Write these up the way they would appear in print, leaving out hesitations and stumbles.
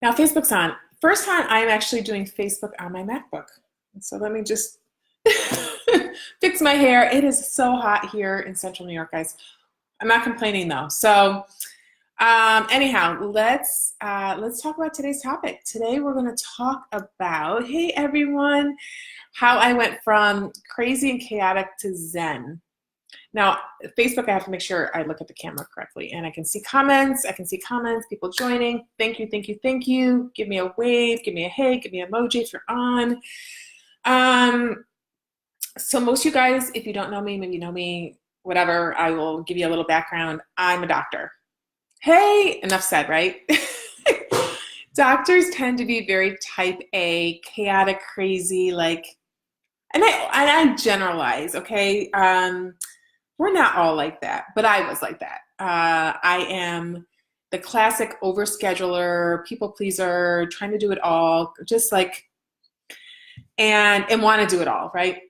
Now Facebook's on. First time I'm actually doing Facebook on my MacBook. So let me just fix my hair. It is so hot here in Central New York, guys. I'm not complaining though. So anyhow, let's talk about today's topic. Today we're going to talk about, hey everyone, how I went from crazy and chaotic to Zen. Now, Facebook, I have to make sure I look at the camera correctly and I can see comments. People joining. Thank you, thank you, thank you. Give me a wave, give me a hey, give me an emoji if you're on. So most of you guys, if you don't know me, maybe you know me, whatever, I will give you a little background. I'm a doctor. Hey, enough said, right? Doctors tend to be very type A, chaotic, crazy, and I generalize, okay? We're not all like that, but I was like that. I am the classic overscheduler, people pleaser, trying to do it all, just and want to do it all, right?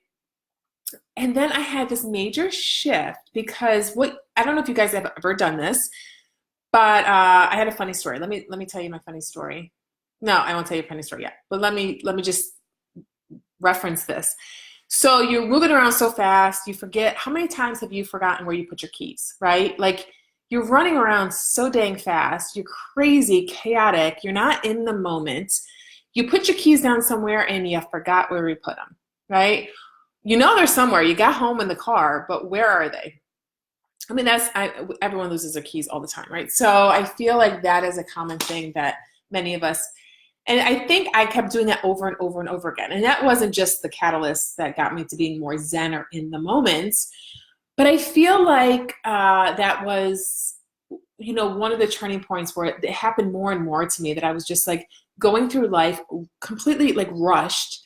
And then I had this major shift because I don't know if you guys have ever done this, but I had a funny story. Let me tell you my funny story. No, I won't tell you a funny story yet, but let me just reference this. So you're moving around so fast, you forget. How many times have you forgotten where you put your keys, right? Like you're running around so dang fast, you're crazy, chaotic, you're not in the moment. You put your keys down somewhere and you forgot where you put them, right? You know they're somewhere. You got home in the car, but where are they? I mean, everyone loses their keys all the time, right? So I feel like that is a common thing that many of us, and I think I kept doing that over and over and over again. And that wasn't just the catalyst that got me to being more zen or in the moment, but I feel like that was, one of the turning points where it happened more and more to me, that I was just like going through life completely like rushed.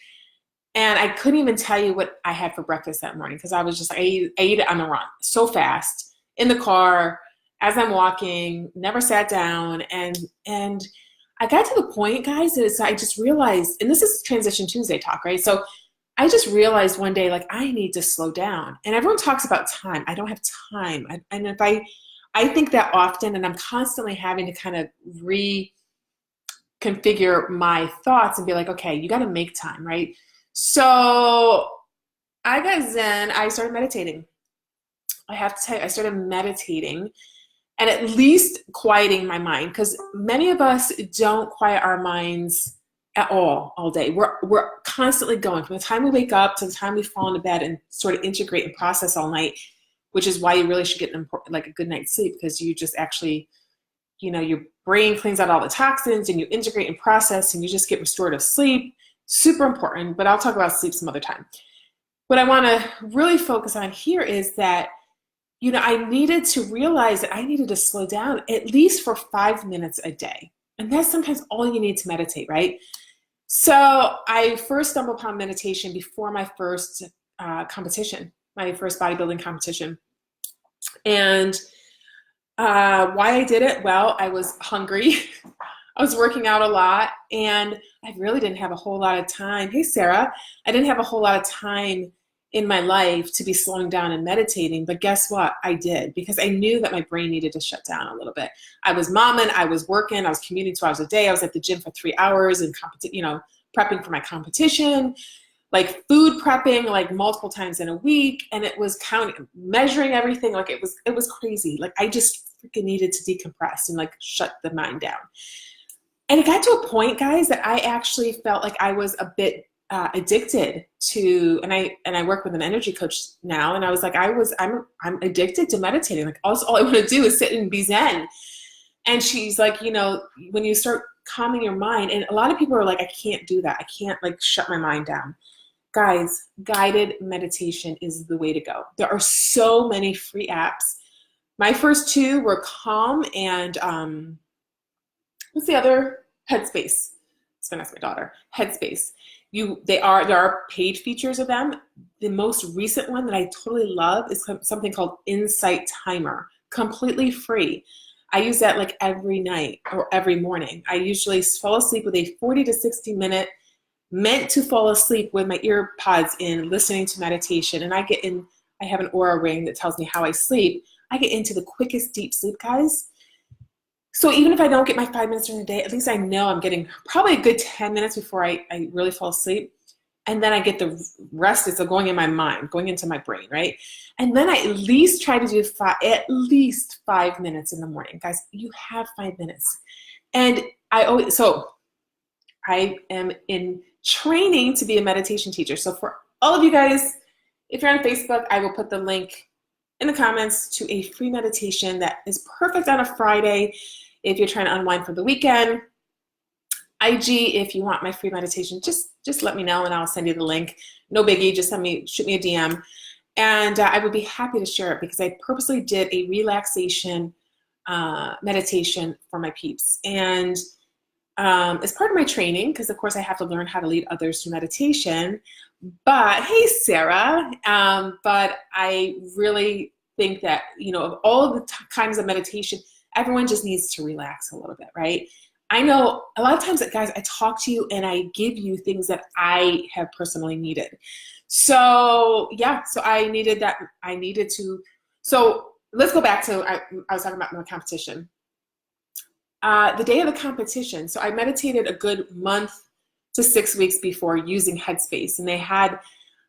And I couldn't even tell you what I had for breakfast that morning because I was just like, I ate it on the run so fast in the car as I'm walking, never sat down. And I got to the point, guys, is I just realized, and this is Transition Tuesday talk, right? So I just realized one day, like, I need to slow down. And everyone talks about time. I don't have time. And if I think that often, and I'm constantly having to kind of reconfigure my thoughts and be like, okay, you got to make time, right? So I got Zen. I started meditating. I have to tell you, I started meditating and at least quieting my mind, because many of us don't quiet our minds at all day. We're constantly going from the time we wake up to the time we fall into bed and sort of integrate and process all night, which is why you really should get a good night's sleep, because you just actually, your brain cleans out all the toxins and you integrate and process and you just get restorative sleep. Super important, but I'll talk about sleep some other time. What I want to really focus on here is that, I needed to realize that I needed to slow down at least for 5 minutes a day. And that's sometimes all you need to meditate, right? So I first stumbled upon meditation before my first competition, my first bodybuilding competition. And why I did it? Well, I was hungry. I was working out a lot and I really didn't have a whole lot of time. Hey, Sarah, I didn't have a whole lot of time in my life to be slowing down and meditating. But guess what? I did, because I knew that my brain needed to shut down a little bit. I was momming, I was working, I was commuting 2 hours a day. I was at the gym for 3 hours and prepping for my competition, like food prepping, like multiple times in a week. And it was measuring everything. Like it was crazy. Like I just freaking needed to decompress and like shut the mind down. And it got to a point, guys, that I actually felt like I was a bit addicted to, and I work with an energy coach now, and I was like, I'm addicted to meditating. Like all I want to do is sit and be zen. And she's like, when you start calming your mind, and a lot of people are like, I can't do that. I can't like shut my mind down. Guys, guided meditation is the way to go. There are so many free apps. My first two were Calm and what's the other? Headspace. It's gonna ask my daughter. Headspace. There are paid features of them. The most recent one that I totally love is something called Insight Timer, completely free. I use that like every night or every morning. I usually fall asleep with a 40 to 60 minute, meant to fall asleep with my ear pods in, listening to meditation. And I have an Aura ring that tells me how I sleep. I get into the quickest deep sleep, guys. So even if I don't get my 5 minutes during the day, at least I know I'm getting probably a good 10 minutes before I really fall asleep. And then I get the rest is going in my mind, going into my brain, right? And then I at least try to do at least 5 minutes in the morning. Guys, you have 5 minutes. And I am in training to be a meditation teacher. So for all of you guys, if you're on Facebook, I will put the link in the comments to a free meditation that is perfect on a Friday if you're trying to unwind for the weekend. IG, if you want my free meditation, just let me know and I'll send you the link. No biggie, just shoot me a DM. And I would be happy to share it because I purposely did a relaxation meditation for my peeps. And it's part of my training because, of course, I have to learn how to lead others through meditation. But hey, Sarah, but I really think that, of all the kinds of meditation, everyone just needs to relax a little bit, right? I know a lot of times, guys, I talk to you and I give you things that I have personally needed. So yeah, so I needed that. So let's go back to, I was talking about my competition. The day of the competition, so I meditated a good month to 6 weeks before using Headspace. And they had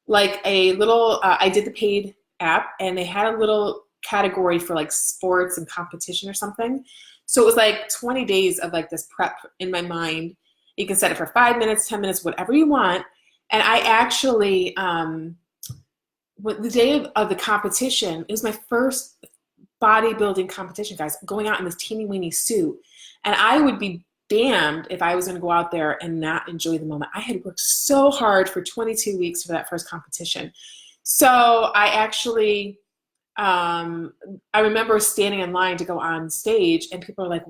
like a little, I did the paid app and they had a little category for like sports and competition or something. So it was like 20 days of like this prep in my mind. You can set it for 5 minutes, 10 minutes, whatever you want. And I actually, the day of the competition, it was my first bodybuilding competition, guys, going out in this teeny weeny suit. And I would be damned if I was going to go out there and not enjoy the moment. I had worked so hard for 22 weeks for that first competition. So I actually, I remember standing in line to go on stage and people are like,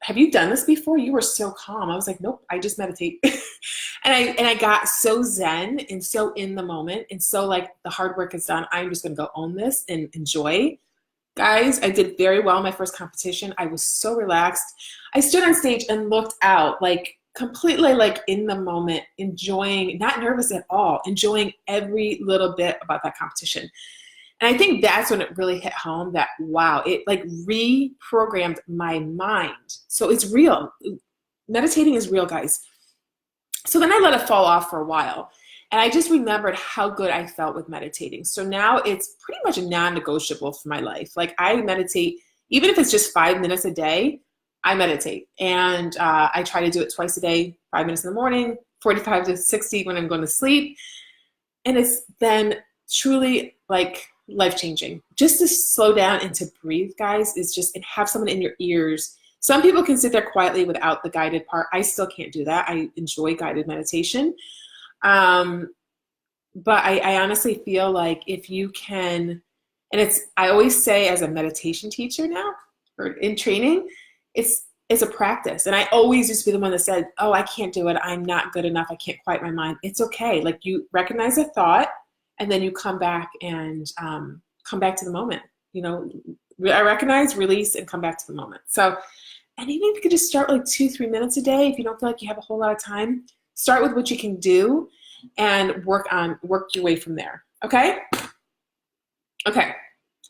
have you done this before? You were so calm. I was like, nope, I just meditate. and I got so zen and so in the moment. And so like the hard work is done. I'm just going to go own this and enjoy. Guys, I did very well in my first competition. I was so relaxed. I stood on stage and looked out, like completely like in the moment, enjoying, not nervous at all, enjoying every little bit about that competition. And I think that's when it really hit home that, wow, it like reprogrammed my mind. So it's real. Meditating is real, guys. So then I let it fall off for a while. And I just remembered how good I felt with meditating. So now it's pretty much non-negotiable for my life. Like I meditate, even if it's just 5 minutes a day, I meditate. And I try to do it twice a day, 5 minutes in the morning, 45 to 60 when I'm going to sleep. And it's then truly like life-changing. Just to slow down and to breathe, guys, is just, and have someone in your ears. Some people can sit there quietly without the guided part. I still can't do that. I enjoy guided meditation. But I honestly feel like if you can, and I always say as a meditation teacher now, or in training, it's a practice. And I always used to be the one that said, oh, I can't do it. I'm not good enough. I can't quiet my mind. It's okay. Like you recognize a thought and then you come back and come back to the moment. I recognize, release, and come back to the moment. So, and even if you could just start like 2-3 minutes a day, if you don't feel like you have a whole lot of time, start with what you can do and work your way from there. Okay? Okay.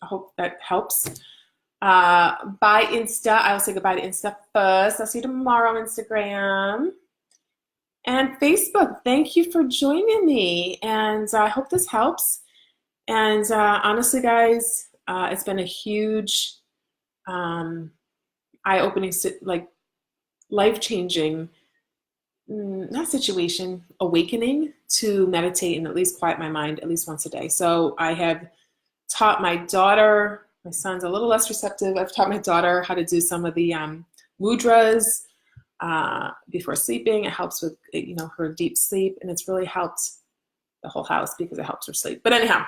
I hope that helps. Bye, Insta. I'll say goodbye to Insta first. I'll see you tomorrow on Instagram. And Facebook, thank you for joining me. And I hope this helps. And honestly, guys, it's been a huge, eye-opening, like life-changing, not situation, awakening to meditate and at least quiet my mind at least once a day. So I have taught my daughter, my son's a little less receptive. I've taught my daughter how to do some of the mudras before sleeping. It helps with, her deep sleep, and it's really helped the whole house because it helps her sleep. But anyhow,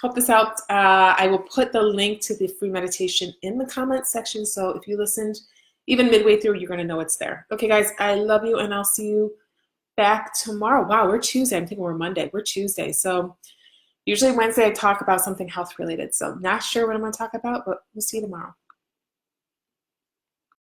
hope this helped. I will put the link to the free meditation in the comments section. So if you listened even midway through, you're going to know it's there. Okay, guys, I love you, and I'll see you back tomorrow. Wow, we're Tuesday. I'm thinking we're Monday. We're Tuesday. So usually Wednesday I talk about something health related. So not sure what I'm going to talk about, but we'll see you tomorrow.